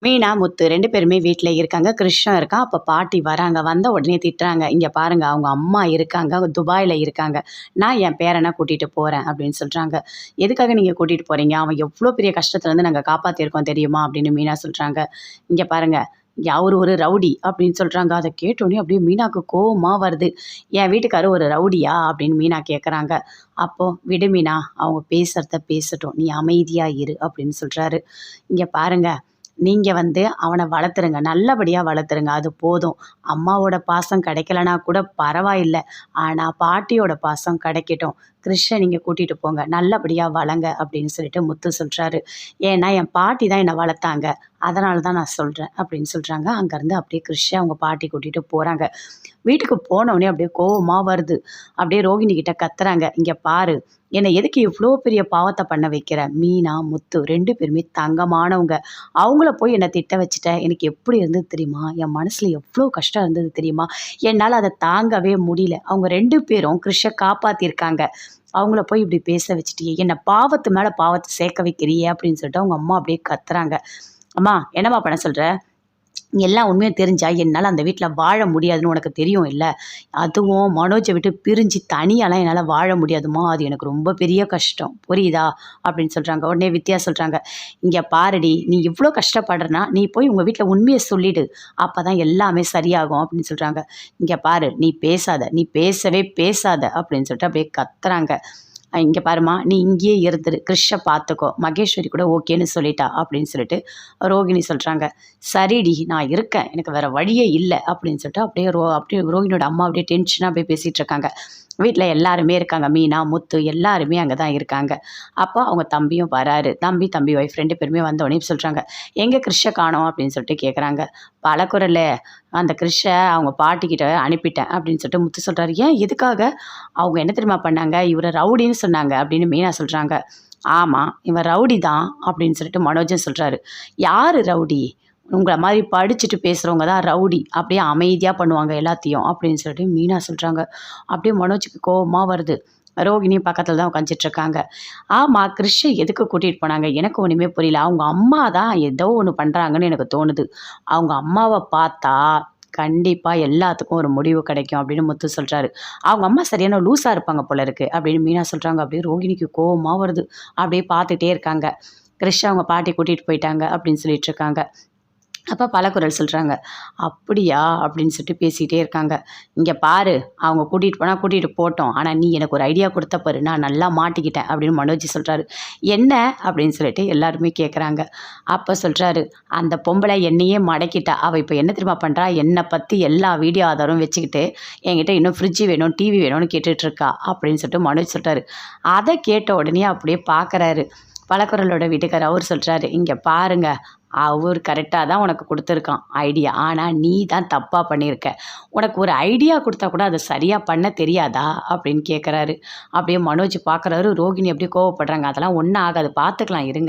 மீனா, முத்து 2 பேருமே வீட்ல இருக்காங்க. கிருஷ்ணா இருக்கான். அப்ப பாட்டி வராங்க. வந்த உடனே திட்டுறாங்க. "இங்க பாருங்க, அவங்க அம்மா இருக்காங்க. அவங்க துபாய்ல இருக்காங்க. நான் என் பேரன கூட்டிட்டு போறேன்" அப்படின்னு சொல்றாங்க. "எதுக்காக நீங்க கூட்டிட்டு போறீங்க? அவன் எவ்ளோ பெரிய கஷ்டத்துலருந்து நாங்க காப்பாத்தியிருக்கோம் தெரியுமா?" அப்படின்னு மீனா சொல்றாங்க. "இங்க பாருங்க, அவரு ஒரு ரவுடி" அப்படின்னு சொல்றாங்க. அத கேட்டோனே அப்படியே மீனாக்கு கோவமா வருது. "என் வீட்டுக்காரு ஒரு ரவுடியா?" அப்படின்னு மீனா கேட்கறாங்க. அப்போ, "விடு மீனா, அவங்க பேசுறத பேசட்டும். நீ அமைதியா இரு" அப்படின்னு சொல்றாரு. "இங்க பாருங்க, நீங்க அவன வளர்த்துருங்க. நல்லபடியா வளர்த்துருங்க. அது போதும். அம்மாவோட பாசம் கிடைக்கலனா கூட பரவாயில்ல. ஆனா பாட்டியோட பாசம் கிடைக்கட்டும். கிருஷ்ண நீங்க கூட்டிட்டு போங்க. நல்லபடியா வளங்க" அப்படின்னு சொல்லிட்டு முத்து சொல்றாரு. "ஏன்னா என் பாட்டி தான் என்ன வளர்த்தாங்க. அதனால தான் நான் சொல்றேன்" அப்படின்னு சொல்றாங்க. அங்கருந்து அப்படியே கிருஷ்ண அவங்க பாட்டி கூட்டிட்டு போறாங்க. வீட்டுக்கு போனோனே அப்படியே கோவமா வருது. அப்படியே ரோகிணி கிட்ட கத்துறாங்க. "இங்க பாரு, என்ன எதுக்கு இவ்ளோ பெரிய பாவத்த பண்ண வைக்கிற? மீனா, முத்து 2 பேருமே தங்கமானவங்க. அவங்கள போய் என்ன திட்ட வச்சுட்ட. எனக்கு எப்படி இருந்தது தெரியுமா? என் மனசுல எவ்ளோ கஷ்டம் இருந்தது தெரியுமா? என்னால அத தாங்கவே முடியல. அவங்க 2 பேரும் கிருஷ்ஷ காப்பாத்தியிருக்காங்க. அவங்கள போய் இப்படி பேச வச்சுட்டியே! என்ன பாவத்து மேல பாவத்த சேர்க்க வைக்கிறியே!" அப்படின்னு சொல்லிட்டு அவங்க அம்மா அப்படியே கத்துறாங்க. "அம்மா, என்னம்மா பண்ண சொல்ற? எல்லாம் உண்மைய தெரிஞ்சா என்னால அந்த வீட்ல வாழ முடியாதுன்னு உனக்கு தெரியும் இல்ல. அதுவும் மனோஜ விட்டு பிரிஞ்சு தனியாலாம் என்னால வாழ முடியாதும்மா. அது எனக்கு ரொம்ப பெரிய கஷ்டம். புரியுதா?" அப்படின்னு சொல்றாங்க. உடனே வித்யா சொல்றாங்க, "இங்க பாருடி, நீ இவ்ளோ கஷ்டப்படுறன்னா, நீ போய் உங்க வீட்ல உண்மைய சொல்லிடு. அப்பதான் எல்லாமே சரியாகும்" அப்படின்னு சொல்றாங்க. "இங்க பாரு, நீ பேசாத. நீ பேசவே பேசாத" அப்படின்னு சொல்லிட்டு அப்படியே கத்துறாங்க. "இங்க பாரும்மா, நீ இங்கேயே இருந்துரு. கிருஷ்ஷ பார்த்துக்கோ. மகேஸ்வரி கூட ஓகேன்னு சொல்லிட்டா" அப்படின்னு சொல்லிட்டு ரோகிணி சொல்றாங்க. "சரிடி, நான் இருக்கேன். எனக்கு வேற வழியே இல்ல" அப்படின்னு சொல்லிட்டு அப்படியே ரோகிணியோட அம்மா அப்படியே டென்ஷனா அப்படியே பேசிட்டு இருக்காங்க. வீட்ல எல்லாருமே இருக்காங்க. மீனா, முத்து எல்லாருமே அங்க தான் இருக்காங்க. அப்போ அவங்க தம்பியும் வராரு. தம்பி ஒய்ஃப் 2 பேருமே வந்தோனே சொல்றாங்க, "எங்க கிருஷ்ஷ காணோம்?" அப்படின்னு சொல்லிட்டு கேட்குறாங்க. "பலகுரலு, அந்த கிருஷ்ஷ அவங்க பாட்டிக்கிட்ட அனுப்பிட்டேன்" அப்படின்னு சொல்லிட்டு முத்து சொல்றாரு. "ஏன்? எதுக்காக?" "அவங்க என்ன தெரியுமா பண்ணாங்க? இவர ரவுடின்னு சொன்னாங்க" அப்படின்னு மீனா சொல்றாங்க. "ஆமா, இவன் ரவுடி தான்" அப்படின்னு சொல்லிட்டு மனோஜும் சொல்றாரு. "யாரு ரவுடி? உங்கள மாரி படிச்சுட்டு பேசுறவங்க தான் ரவுடி. அப்படியே அமைதியா பண்ணுவாங்க எல்லாத்தையும்" அப்படின்னு சொல்லிட்டு மீனா சொல்றாங்க. அப்படியே மனோஜுக்கு கோவமா வருது. ரோகிணியும் பக்கத்துல தான் உட்காந்துட்டுருக்காங்க. "ஆமா, கிருஷ்ஷ எதுக்கு கூட்டிட்டு போனாங்க? எனக்கு ஒண்ணுமே புரியல. அவங்க அம்மா தான் ஏதோ ஒண்ணு பண்றாங்கன்னு எனக்கு தோணுது. அவங்க அம்மாவ பார்த்தா கண்டிப்பா எல்லாத்துக்கும் ஒரு முடிவு கிடைக்கும்" அப்படின்னு முத்து சொல்றாரு. "அவங்க அம்மா சரியான லூசா இருப்பாங்க போல இருக்கு" அப்படின்னு மீனா சொல்றாங்க. அப்படியே ரோகிணிக்கு கோவமா வருது. அப்படியே பார்த்துட்டே இருக்காங்க. கிருஷ்ஷ அவங்க பாட்டி கூட்டிட்டு போயிட்டாங்க அப்படின்னு சொல்லிட்டு இருக்காங்க. அப்ப பலகுரல் சொல்றாங்க. "அப்படியா?" அப்படின்னு சொல்லிட்டு பேசிட்டே இருக்காங்க. "இங்க பாரு, அவங்க கூட்டிட்டு போனா கூட்டிட்டு போட்டும். ஆனா நீ எனக்கு ஒரு ஐடியா குடுத்த பாரு, நான் நல்லா மாட்டிக்கிட்டேன்" அப்படின்னு மனோஜ் சொல்றாரு. "என்ன?" அப்படின்னு சொல்லிட்டு எல்லாருமே கேட்குறாங்க. அப்ப சொல்றாரு, "அந்த பொம்பளை என்னையே மடக்கிட்டா. அவ இப்ப என்ன தெரியுமா பண்றா? என்ன பத்தி எல்லா வீடியோ ஆதாரமும் வச்சுக்கிட்டு, என்கிட்ட இன்னும் ஃப்ரிட்ஜ் வேணும், டிவி வேணும்னு கேட்டுட்டு இருக்கா" அப்படின்னு சொல்லிட்டு மனோஜ் சொல்றாரு. அத கேட்ட உடனே அப்படியே பார்க்குறாரு. பலகுரலோட வீட்டுக்காரர் அவரு சொல்றாரு, "இங்க பாருங்க, அவரு கரெக்ட்டா தான் உனக்கு குடுத்துருக்கான் ஐடியா. ஆனா நீ தான் தப்பா பண்ணியிருக்க. உனக்கு ஒரு ஐடியா குடுத்தா கூட அத சரியா பண்ண தெரியாதா?" அப்படின்னு கேட்குறாரு. அப்படியே மனோஜ் பார்க்குறாரு. ரோகிணி அப்படியே கோவப்படுறாங்க. "அதெல்லாம் ஒண்ணும் ஆகாது. பார்த்துக்கலாம் இருங்க."